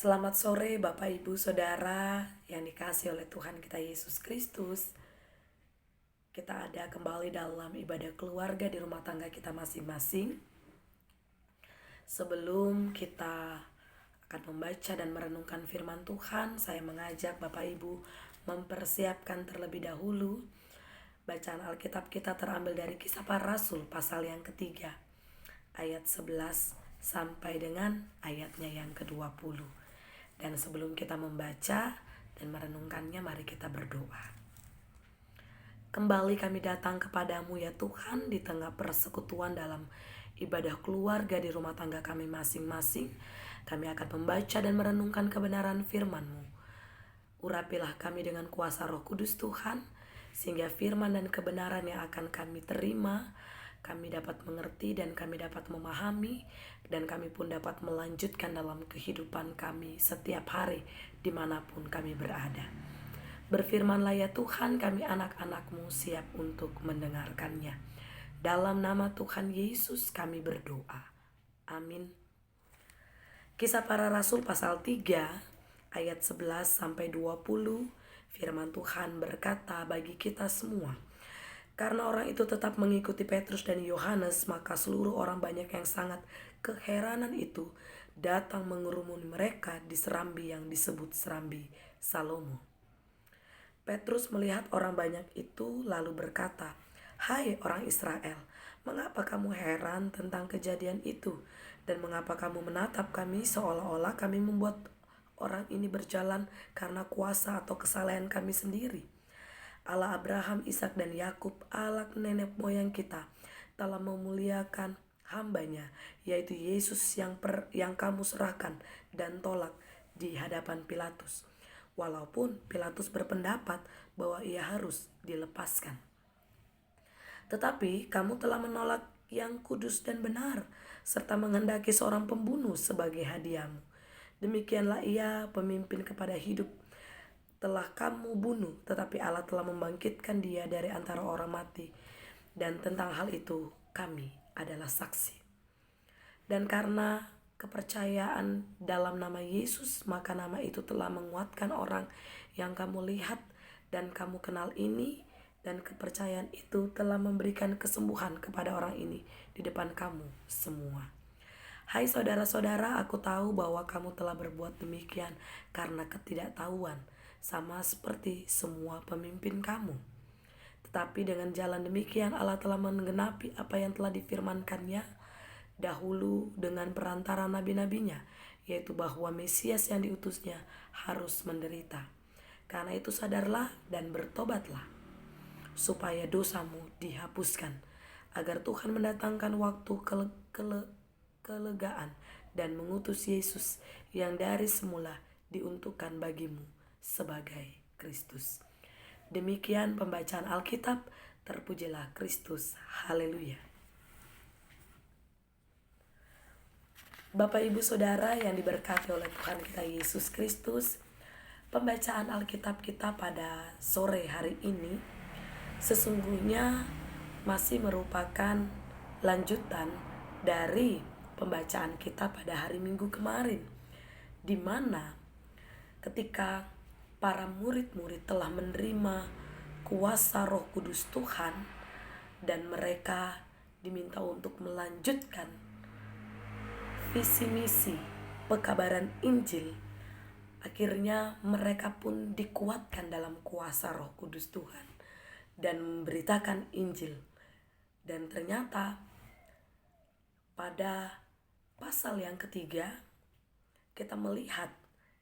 Selamat sore Bapak Ibu Saudara yang dikasihi oleh Tuhan kita Yesus Kristus. Kita ada kembali dalam ibadah keluarga di rumah tangga kita masing-masing. Sebelum kita akan membaca dan merenungkan firman Tuhan, saya mengajak Bapak Ibu mempersiapkan terlebih dahulu. Bacaan Alkitab kita terambil dari Kisah Para Rasul pasal yang ketiga, ayat 11 sampai dengan ayatnya yang ke-20. Dan sebelum kita membaca dan merenungkannya, mari kita berdoa. Kembali kami datang kepadamu ya Tuhan di tengah persekutuan dalam ibadah keluarga di rumah tangga kami masing-masing. Kami akan membaca dan merenungkan kebenaran firman-Mu. Urapilah kami dengan kuasa Roh Kudus Tuhan, sehingga firman dan kebenaran yang akan kami terima, kami dapat mengerti dan kami dapat memahami, dan kami pun dapat melanjutkan dalam kehidupan kami setiap hari dimanapun kami berada. Berfirmanlah ya Tuhan, kami anak-anak-Mu siap untuk mendengarkannya. Dalam nama Tuhan Yesus kami berdoa. Amin. Kisah Para Rasul pasal 3 ayat 11 sampai 20, firman Tuhan berkata bagi kita semua, karena orang itu tetap mengikuti Petrus dan Yohanes, maka seluruh orang banyak yang sangat keheranan itu datang mengerumuni mereka di serambi yang disebut serambi Salomo. Petrus melihat orang banyak itu lalu berkata, "Hai orang Israel, mengapa kamu heran tentang kejadian itu? Dan mengapa kamu menatap kami seolah-olah kami membuat orang ini berjalan karena kuasa atau kesalahan kami sendiri? Allah Abraham, Ishak dan Yakub, Allah nenek moyang kita, telah memuliakan hambanya, yaitu Yesus yang kamu serahkan dan tolak di hadapan Pilatus. Walaupun Pilatus berpendapat bahwa ia harus dilepaskan. Tetapi kamu telah menolak yang kudus dan benar, serta menghendaki seorang pembunuh sebagai hadiahmu. Demikianlah ia pemimpin kepada hidup telah kamu bunuh, tetapi Allah telah membangkitkan dia dari antara orang mati. Dan tentang hal itu kami adalah saksi. Dan karena kepercayaan dalam nama Yesus, maka nama itu telah menguatkan orang yang kamu lihat dan kamu kenal ini, dan kepercayaan itu telah memberikan kesembuhan kepada orang ini di depan kamu semua. Hai saudara-saudara, aku tahu bahwa kamu telah berbuat demikian karena ketidaktahuan, sama seperti semua pemimpin kamu. Tetapi dengan jalan demikian Allah telah menggenapi apa yang telah difirmankannya dahulu dengan perantara nabi-nabinya, yaitu bahwa Mesias yang diutusnya harus menderita. Karena itu sadarlah dan bertobatlah, supaya dosamu dihapuskan, agar Tuhan mendatangkan waktu kelegaan dan mengutus Yesus yang dari semula diuntukkan bagimu sebagai Kristus. Demikian pembacaan Alkitab. Terpujilah Kristus. Haleluya. Bapak Ibu Saudara yang diberkati oleh Tuhan kita Yesus Kristus, pembacaan Alkitab kita pada sore hari ini sesungguhnya masih merupakan lanjutan dari pembacaan kita pada hari Minggu kemarin, di mana ketika para murid-murid telah menerima kuasa Roh Kudus Tuhan dan mereka diminta untuk melanjutkan visi misi pekabaran Injil, akhirnya mereka pun dikuatkan dalam kuasa Roh Kudus Tuhan dan memberitakan Injil. Dan ternyata pada pasal yang ketiga kita melihat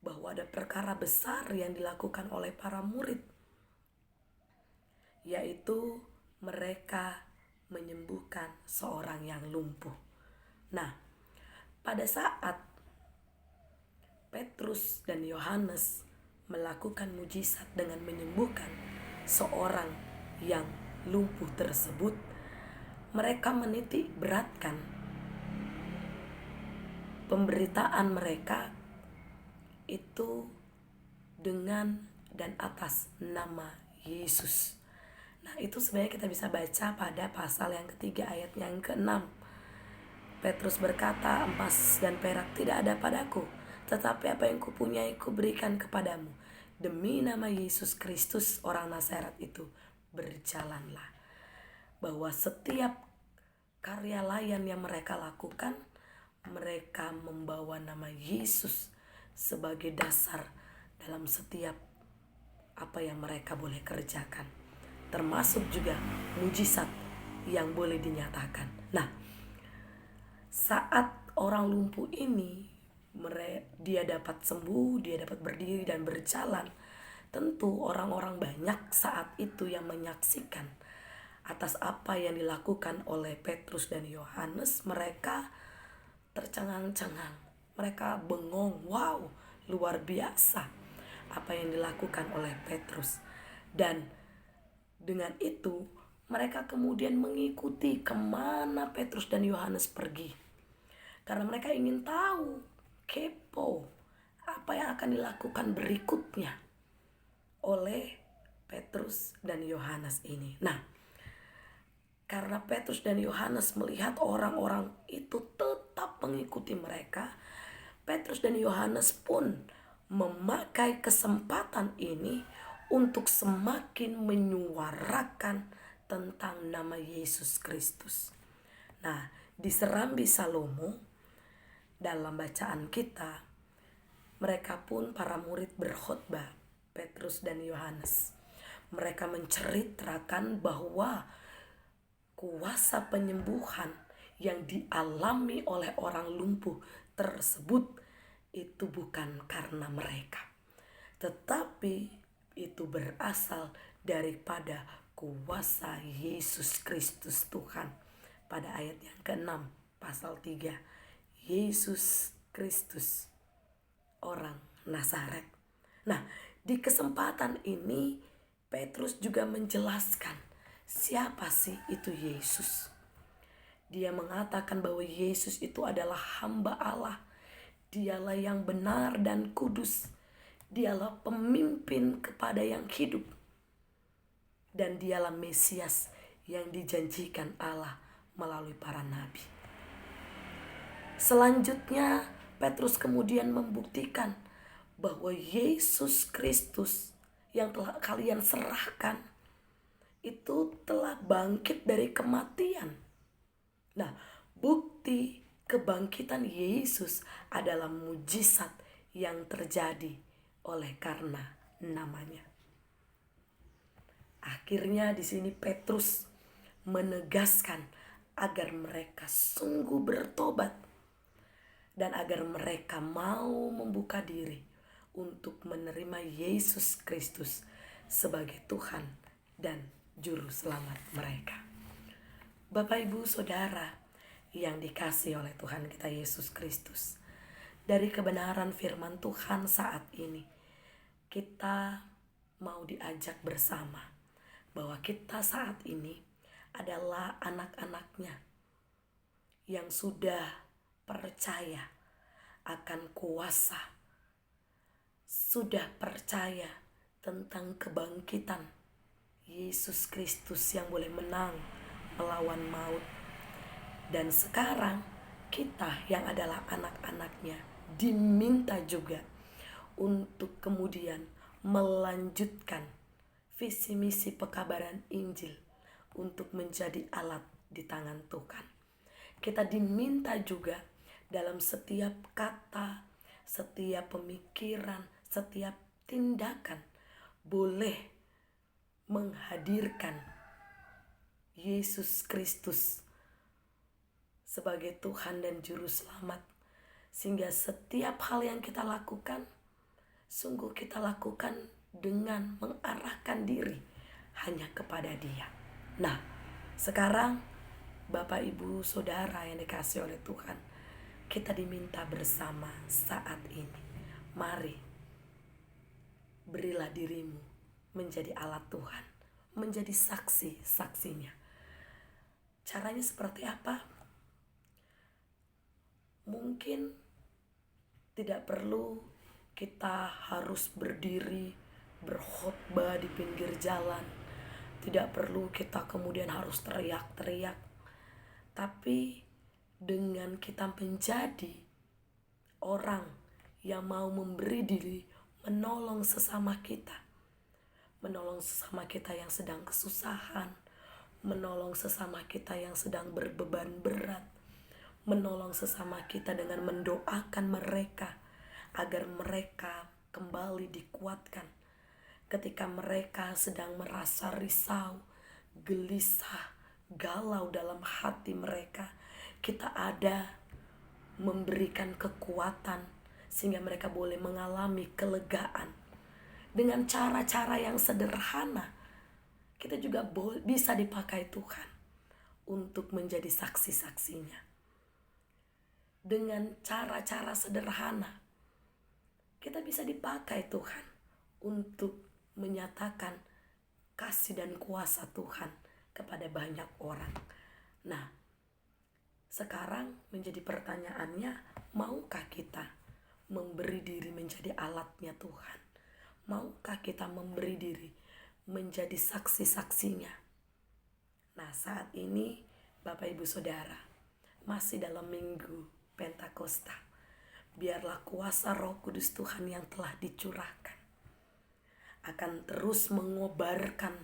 bahwa ada perkara besar yang dilakukan oleh para murid, yaitu mereka menyembuhkan seorang yang lumpuh. Nah, pada saat Petrus dan Yohanes melakukan mujizat dengan menyembuhkan seorang yang lumpuh tersebut, mereka menitik beratkan pemberitaan mereka itu dengan dan atas nama Yesus. Nah, itu sebenarnya kita bisa baca pada pasal yang ketiga ayat yang ke-6. Petrus berkata, emas dan perak tidak ada padaku, tetapi apa yang kupunyai kuberikan kepadamu. Demi nama Yesus Kristus orang Nazaret itu, berjalanlah. Bahwa setiap karya layan yang mereka lakukan, mereka membawa nama Yesus sebagai dasar dalam setiap apa yang mereka boleh kerjakan, termasuk juga mujizat yang boleh dinyatakan. Nah, saat orang lumpuh ini dia dapat sembuh, dia dapat berdiri dan berjalan, tentu orang-orang banyak saat itu yang menyaksikan atas apa yang dilakukan oleh Petrus dan Yohanes. Mereka tercengang-cengang, mereka bengong, wow, luar biasa apa yang dilakukan oleh Petrus. Dan dengan itu mereka kemudian mengikuti kemana Petrus dan Yohanes pergi, karena mereka ingin tahu, kepo, apa yang akan dilakukan berikutnya oleh Petrus dan Yohanes ini. Nah, karena Petrus dan Yohanes melihat orang-orang itu tetap mengikuti mereka, Petrus dan Yohanes pun memakai kesempatan ini untuk semakin menyuarakan tentang nama Yesus Kristus. Nah, di Serambi Salomo dalam bacaan kita, mereka pun para murid berkhotbah, Petrus dan Yohanes. Mereka menceritakan bahwa kuasa penyembuhan yang dialami oleh orang lumpuh tersebut itu bukan karena mereka, tetapi itu berasal daripada kuasa Yesus Kristus Tuhan. Pada ayat yang ke-6 pasal 3, Yesus Kristus orang Nazaret. Nah, di kesempatan ini Petrus juga menjelaskan siapa sih itu Yesus. Dia mengatakan bahwa Yesus itu adalah hamba Allah. Dialah yang benar dan kudus. Dialah pemimpin kepada yang hidup. Dan dialah Mesias yang dijanjikan Allah melalui para nabi. Selanjutnya Petrus kemudian membuktikan bahwa Yesus Kristus yang telah kalian serahkan itu telah bangkit dari kematian. Nah, bukti kebangkitan Yesus adalah mujizat yang terjadi oleh karena namanya. Akhirnya di sini Petrus menegaskan agar mereka sungguh bertobat dan agar mereka mau membuka diri untuk menerima Yesus Kristus sebagai Tuhan dan Juru Selamat mereka. Bapak, Ibu, Saudara yang dikasihi oleh Tuhan kita Yesus Kristus, dari kebenaran firman Tuhan saat ini, kita mau diajak bersama bahwa kita saat ini adalah anak-anaknya yang sudah percaya akan kuasa, sudah percaya tentang kebangkitan Yesus Kristus yang boleh menang melawan maut. Dan sekarang kita yang adalah anak-anaknya diminta juga untuk kemudian melanjutkan visi misi pekabaran Injil untuk menjadi alat di tangan Tuhan. Kita diminta juga dalam setiap kata, setiap pemikiran, setiap tindakan boleh menghadirkan Yesus Kristus sebagai Tuhan dan Juru Selamat, sehingga setiap hal yang kita lakukan sungguh kita lakukan dengan mengarahkan diri hanya kepada Dia. Nah, sekarang Bapak, Ibu, Saudara yang dikasihi oleh Tuhan, kita diminta bersama saat ini. Mari, berilah dirimu menjadi alat Tuhan, menjadi saksi-saksinya. Caranya seperti apa? Mungkin tidak perlu kita harus berdiri berkhotbah di pinggir jalan. Tidak perlu kita kemudian harus teriak-teriak. Tapi dengan kita menjadi orang yang mau memberi diri, menolong sesama kita. Menolong sesama kita yang sedang kesusahan, menolong sesama kita yang sedang berbeban berat, menolong sesama kita dengan mendoakan mereka agar mereka kembali dikuatkan ketika mereka sedang merasa risau, gelisah, galau dalam hati mereka. Kita ada memberikan kekuatan sehingga mereka boleh mengalami kelegaan dengan cara-cara yang sederhana. Kita juga bisa dipakai Tuhan untuk menjadi saksi-saksinya dengan cara-cara sederhana. Kita bisa dipakai Tuhan untuk menyatakan kasih dan kuasa Tuhan kepada banyak orang. Nah, sekarang menjadi pertanyaannya, maukah kita memberi diri menjadi alatnya Tuhan? Maukah kita memberi diri menjadi saksi-saksinya? Nah, saat ini Bapak Ibu Saudara masih dalam minggu Pentakosta. Biarlah kuasa Roh Kudus Tuhan yang telah dicurahkan akan terus mengobarkan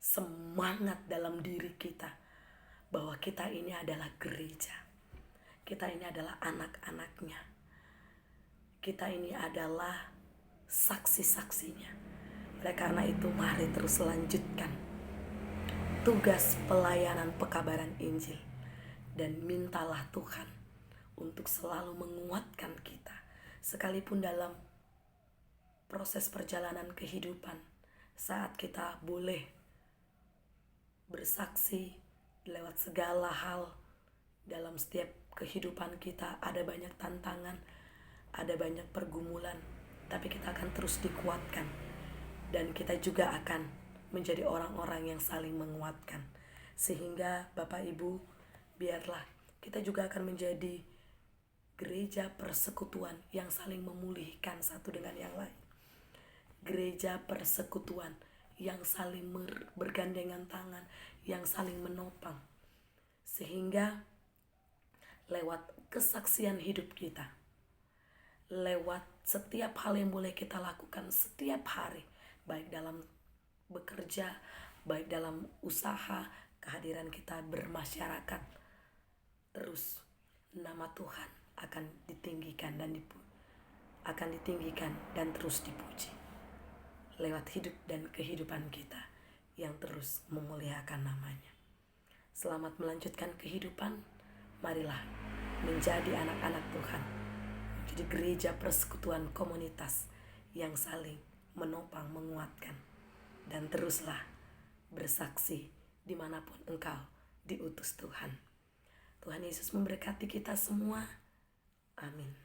semangat dalam diri kita bahwa kita ini adalah gereja. Kita ini adalah anak-anaknya. Kita ini adalah saksi-saksinya. Oleh karena itu mari terus lanjutkan tugas pelayanan pekabaran Injil dan mintalah Tuhan untuk selalu menguatkan kita sekalipun dalam proses perjalanan kehidupan, saat kita boleh bersaksi lewat segala hal dalam setiap kehidupan kita. Ada banyak tantangan, ada banyak pergumulan, tapi kita akan terus dikuatkan dan kita juga akan menjadi orang-orang yang saling menguatkan. Sehingga Bapak Ibu, biarlah kita juga akan menjadi gereja persekutuan yang saling memulihkan satu dengan yang lain. Gereja persekutuan yang saling bergandengan tangan, yang saling menopang. Sehingga lewat kesaksian hidup kita, lewat setiap hal yang boleh kita lakukan setiap hari, baik dalam bekerja, baik dalam usaha, kehadiran kita bermasyarakat, terus nama Tuhan akan ditinggikan dan terus dipuji lewat hidup dan kehidupan kita yang terus memuliakan namanya. Selamat melanjutkan kehidupan. Marilah menjadi anak-anak Tuhan, menjadi gereja persekutuan komunitas yang saling menopang, menguatkan, dan teruslah bersaksi dimanapun engkau diutus Tuhan. Tuhan Yesus memberkati kita semua. Amin.